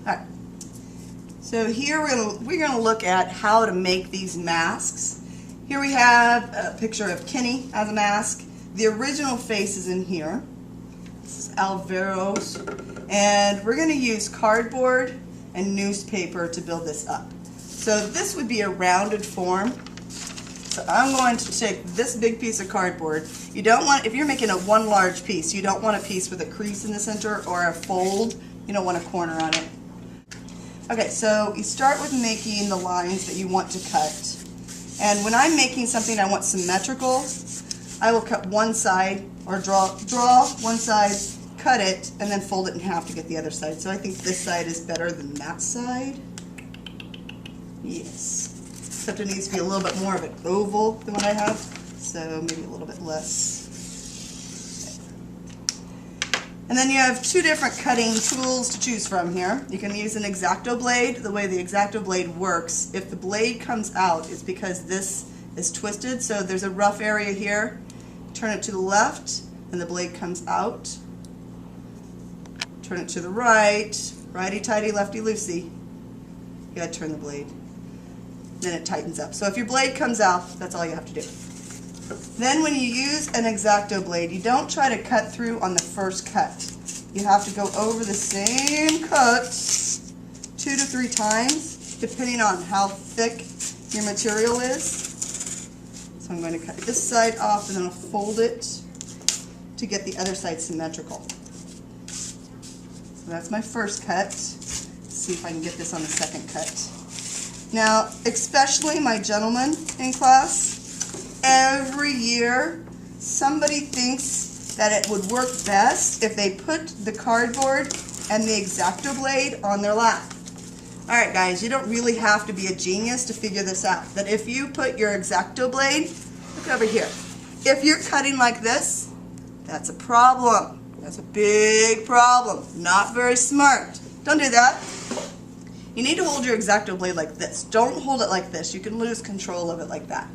All right. So here we're gonna look at how to make these masks. Here we have a picture of Kenny as a mask. The original face is in here. This is Alvaro's, and we're gonna use cardboard and newspaper to build this up. So this would be a rounded form. So I'm going to take this big piece of cardboard. You don't want, if you're making a one large piece, you don't want a piece with a crease in the center or a fold. You don't want a corner on it. Okay, so you start with making the lines that you want to cut. And when I'm making something I want symmetrical, I will cut one side, or draw one side, cut it, and then fold it in half to get the other side. So I think this side is better than that side. Yes. Except it needs to be a little bit more of an oval than what I have, so maybe a little bit less. And then you have two different cutting tools to choose from here. You can use an X-Acto blade. The way the X-Acto blade works, if the blade comes out, it's because this is twisted, so there's a rough area here. Turn it to the left, and the blade comes out. Turn it to the right, righty-tighty, lefty-loosey. You gotta turn the blade. Then it tightens up. So if your blade comes out, that's all you have to do. Then when you use an X-Acto blade, you don't try to cut through on the first cut. You have to go over the same cut 2 to 3 times, depending on how thick your material is. So I'm going to cut this side off and then I'll fold it to get the other side symmetrical. So that's my first cut. Let's see if I can get this on the second cut. Now, especially my gentlemen in class, every year somebody thinks that it would work best if they put the cardboard and the X-Acto blade on their lap. Alright guys, you don't really have to be a genius to figure this out. That if you put your X-Acto blade, look over here, if you're cutting like this, that's a problem. That's a big problem. Not very smart. Don't do that. You need to hold your X-Acto blade like this. Don't hold it like this. You can lose control of it like that.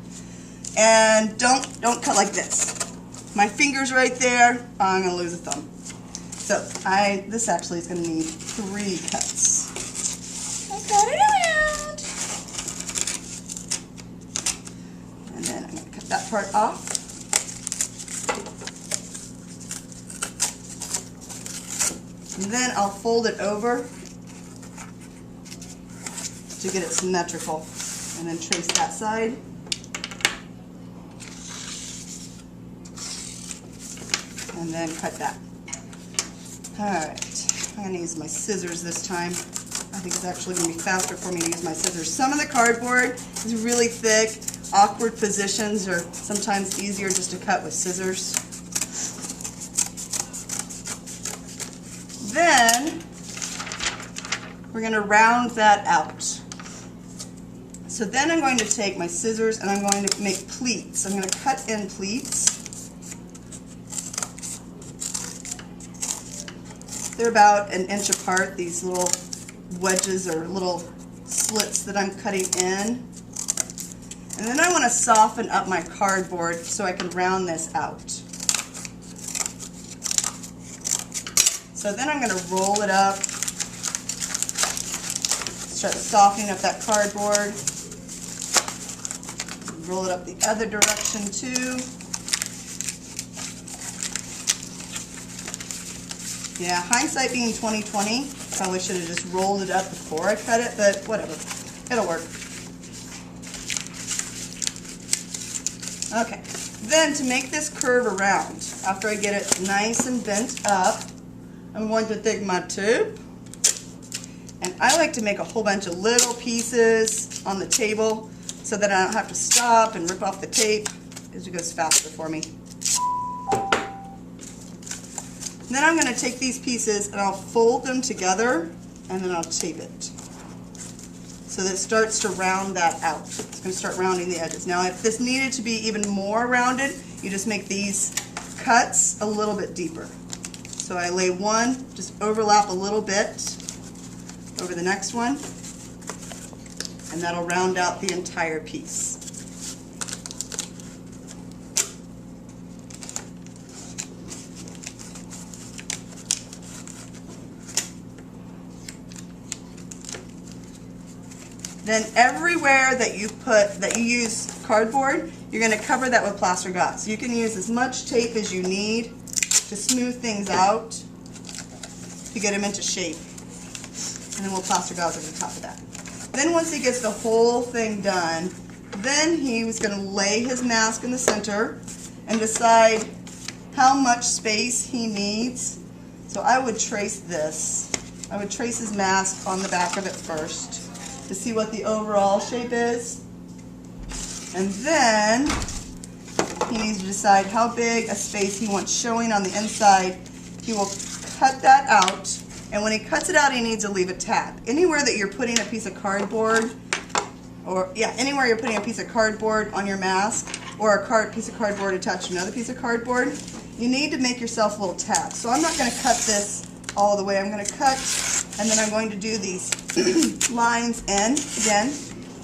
And don't cut like this. My finger's right there. I'm going to lose a thumb. So this actually is going to need 3 cuts. I cut it around. And then I'm going to cut that part off. And then I'll fold it over to get it symmetrical. And then trace that side. And then cut that. Alright, I'm going to use my scissors this time. I think it's actually going to be faster for me to use my scissors. Some of the cardboard is really thick. Awkward positions are sometimes easier just to cut with scissors. Then we're going to round that out. So then I'm going to take my scissors and I'm going to make pleats. I'm going to cut in pleats. They're about 1 inch apart, these little wedges or little slits that I'm cutting in. And then I want to soften up my cardboard so I can round this out. So then I'm going to roll it up, start softening up that cardboard, roll it up the other direction too. Yeah, hindsight being 20/20, probably should have just rolled it up before I cut it, but whatever, it'll work. Okay, then to make this curve around, after I get it nice and bent up, I'm going to take my tube, and I like to make a whole bunch of little pieces on the table so that I don't have to stop and rip off the tape, because it goes faster for me. And then I'm going to take these pieces and I'll fold them together and then I'll tape it. So that it starts to round that out. It's going to start rounding the edges. Now if this needed to be even more rounded, you just make these cuts a little bit deeper. So I lay one, just overlap a little bit over the next one, and that'll round out the entire piece. Then everywhere that you use cardboard, you're going to cover that with plaster gauze. You can use as much tape as you need to smooth things out to get them into shape. And then we'll plaster gauze over the top of that. Then once he gets the whole thing done, then he was going to lay his mask in the center and decide how much space he needs. So I would trace this. I would trace his mask on the back of it first to see what the overall shape is. And then he needs to decide how big a space he wants showing on the inside. He will cut that out, and when he cuts it out, he needs to leave a tab. Anywhere that you're putting a piece of cardboard, anywhere you're putting a piece of cardboard on your mask, or a piece of cardboard attached to another piece of cardboard, you need to make yourself little tabs. So I'm not going to cut this all the way. I'm going to cut, and then I'm going to do these lines in. Again,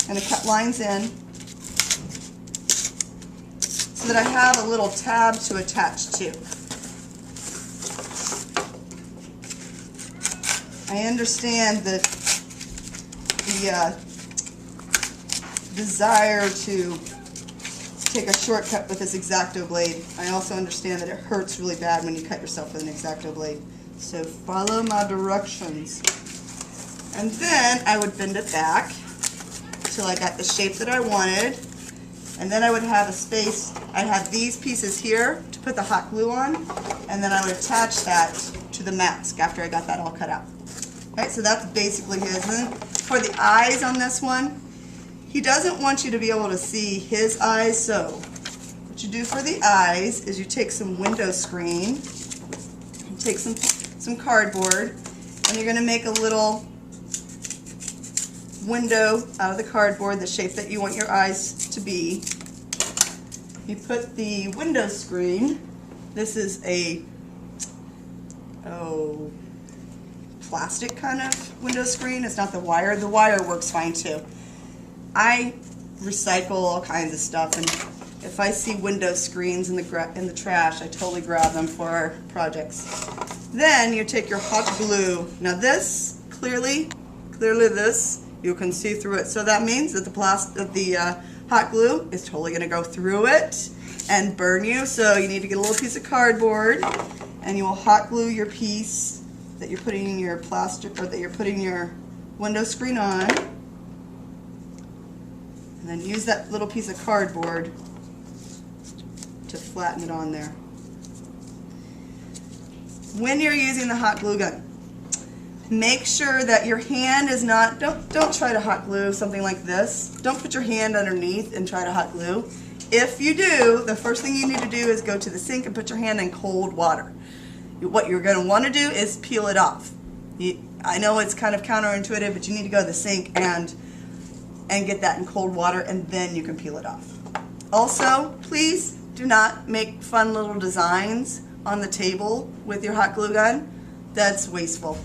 I'm going to cut lines in so that I have a little tab to attach to. I understand the desire to take a shortcut with this X-Acto blade. I also understand that it hurts really bad when you cut yourself with an X-Acto blade. So follow my directions. And then I would bend it back till I got the shape that I wanted. And then I would have a space. I'd have these pieces here to put the hot glue on, and then I would attach that to the mask after I got that all cut out. Okay, so that's basically his. And then for the eyes on this one, he doesn't want you to be able to see his eyes, so what you do for the eyes is you take some window screen, you take some cardboard, and you're going to make a little window out of the cardboard, the shape that you want your eyes to be. You put the window screen, this is a plastic kind of window screen, it's not the wire works fine too. I recycle all kinds of stuff, and if I see window screens in the trash, I totally grab them for our projects. Then you take your hot glue. Now this, clearly this, you can see through it. So that means that the hot glue is totally going to go through it and burn you. So you need to get a little piece of cardboard, and you will hot glue your piece that you're putting in your plastic, or that you're putting your window screen on. And then use that little piece of cardboard to flatten it on there. When you're using the hot glue gun, make sure that your hand is not, don't try to hot glue something like this. Don't put your hand underneath and try to hot glue. If you do, the first thing you need to do is go to the sink and put your hand in cold water. What you're going to want to do is peel it off. I know it's kind of counterintuitive, but you need to go to the sink and get that in cold water, and then you can peel it off. Also, please do not make fun little designs on the table with your hot glue gun. That's wasteful.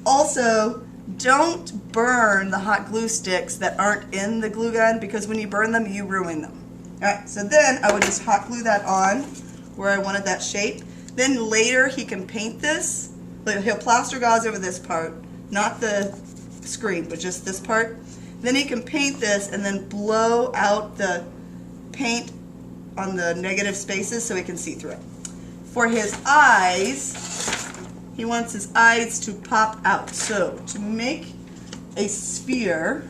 Also, don't burn the hot glue sticks that aren't in the glue gun, because when you burn them, you ruin them. Alright, so then I would just hot glue that on where I wanted that shape. Then later he can paint this. He'll plaster gauze over this part, not the screen, but just this part. Then he can paint this and then blow out the paint on the negative spaces so he can see through it. For his eyes, he wants his eyes to pop out. So to make a sphere,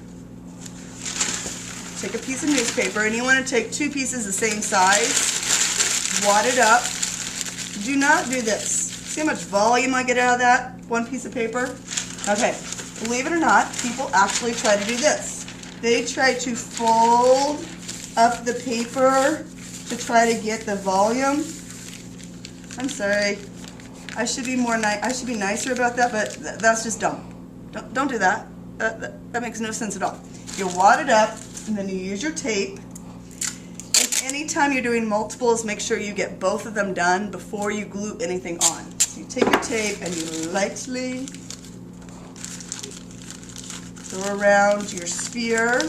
take a piece of newspaper, and you want to take two pieces the same size, wad it up. Do not do this. See how much volume I get out of that one piece of paper? Okay. Believe it or not, people actually try to do this. They try to fold up the paper to try to get the volume. I'm sorry. I should be I should be nicer about that, but that's just dumb. Don't do that. That makes no sense at all. You wad it up, and then you use your tape. And anytime you're doing multiples, make sure you get both of them done before you glue anything on. So you take your tape and you lightly go around your sphere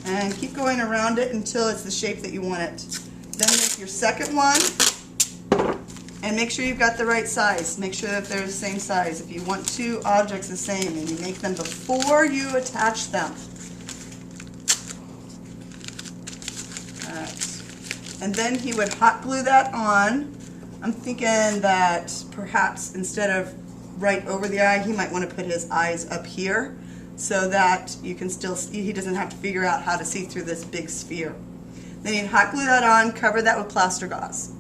and keep going around it until it's the shape that you want it. Then make your second one and make sure you've got the right size. Make sure that they're the same size. If you want two objects the same, and you make them before you attach them. And then he would hot glue that on. I'm thinking that perhaps instead of right over the eye, he might want to put his eyes up here so that you can still see, he doesn't have to figure out how to see through this big sphere. Then you'd hot glue that on, cover that with plaster gauze.